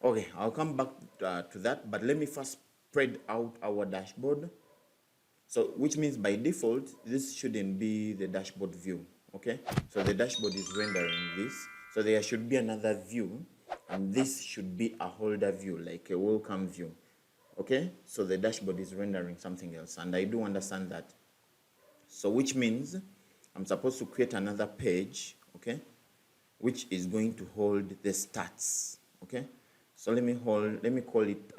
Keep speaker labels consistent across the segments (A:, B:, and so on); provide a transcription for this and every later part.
A: Okay, I'll come back to that, but let me first spread out our dashboard. So which means by default this shouldn't be the dashboard view. Okay, so the dashboard is rendering this, so there should be another view, and this should be a holder view, like a welcome view. Okay, so the dashboard is rendering something else, and I do understand that. So which means I'm supposed to create another page, okay, which is going to hold the stats. Okay, so let me call it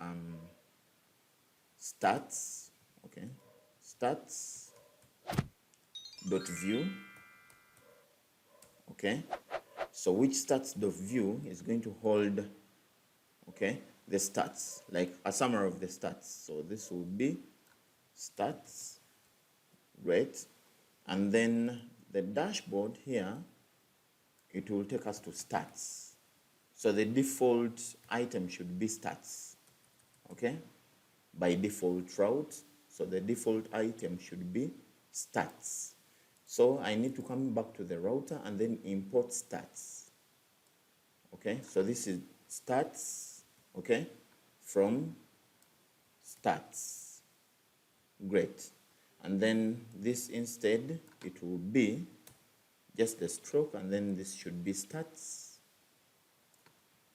A: stats. Okay, stats dot view. Okay, so which stats dot view is going to hold, okay, the stats, like a summary of the stats. So this will be stats, right? And then the dashboard here, it will take us to stats. So the default item should be stats, okay, by default route. So the default item should be stats. So I need to come back to the router and then import stats. Okay, so this is stats, okay, from stats. Great. And then this instead, it will be just the stroke, and then this should be stats.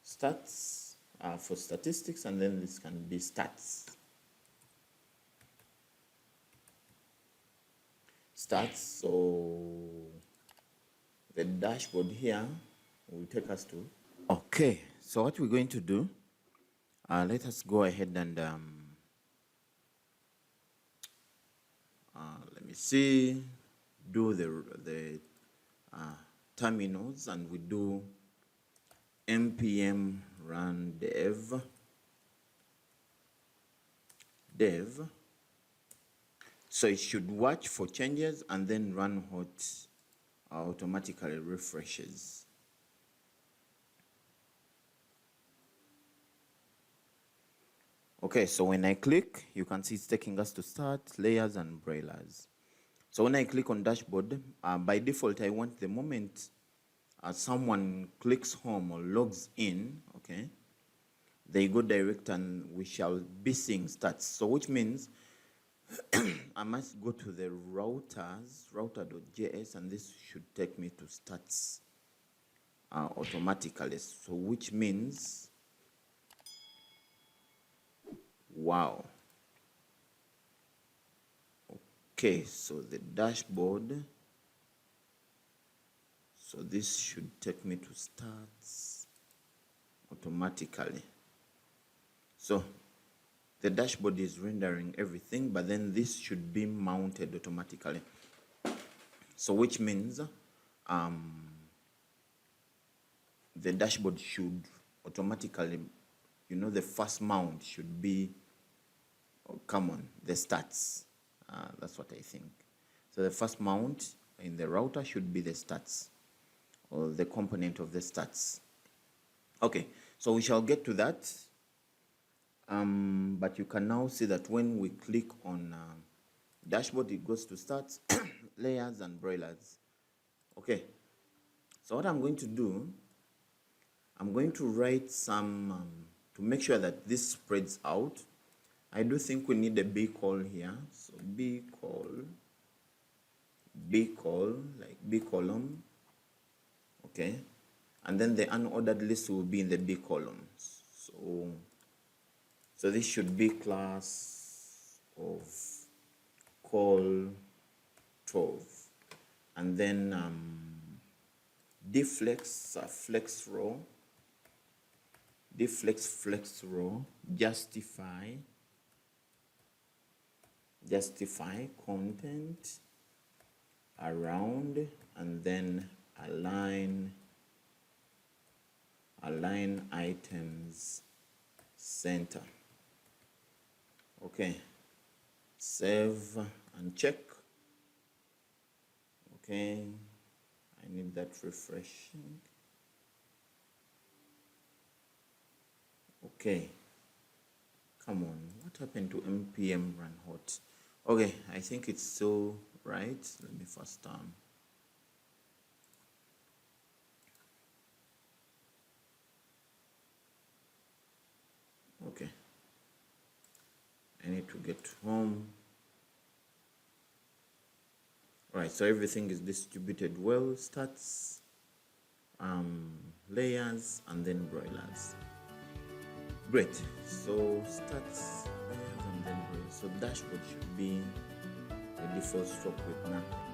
A: Stats for statistics, and then this can be stats. Stats, so the dashboard here will take us to. Okay, so what we're going to do, let us go ahead and let me see, do the terminals, and we do npm run dev. So it should watch for changes and then run what automatically refreshes. Okay, so when I click, you can see it's taking us to start, layers, and broilers. So when I click on dashboard, by default, I want the moment someone clicks home or logs in, okay, they go direct and we shall be seeing stats. So which means I must go to the routers, router.js, and this should take me to stats automatically. So which means, wow. Okay, so the dashboard, so this should take me to stats automatically. So the dashboard is rendering everything, but then this should be mounted automatically. So which means the dashboard should automatically, you know, the first mount should be, oh, come on, the stats. That's what I think. So the first mount in the router should be the stats, or the component of the stats. Okay, so we shall get to that. But you can now see that when we click on dashboard, it goes to stats, layers, and broilers. Okay, so what I'm going to do, I'm going to write some to make sure that this spreads out. I do think we need a B call here. So B call, like B column. Okay, and then the unordered list will be in the B column. So this should be class of call 12, and then deflex flex row, flex row, justify content around, and then align items center. Okay, save and check. Okay, I need that refreshing. Okay, come on, what happened to npm run hot? Okay, I think it's still right. Let me first I need to get home. All right, so everything is distributed well. Stats, layers, and then broilers. Great. So stats, layers, and then broilers. So dashboard should be the default stock with now.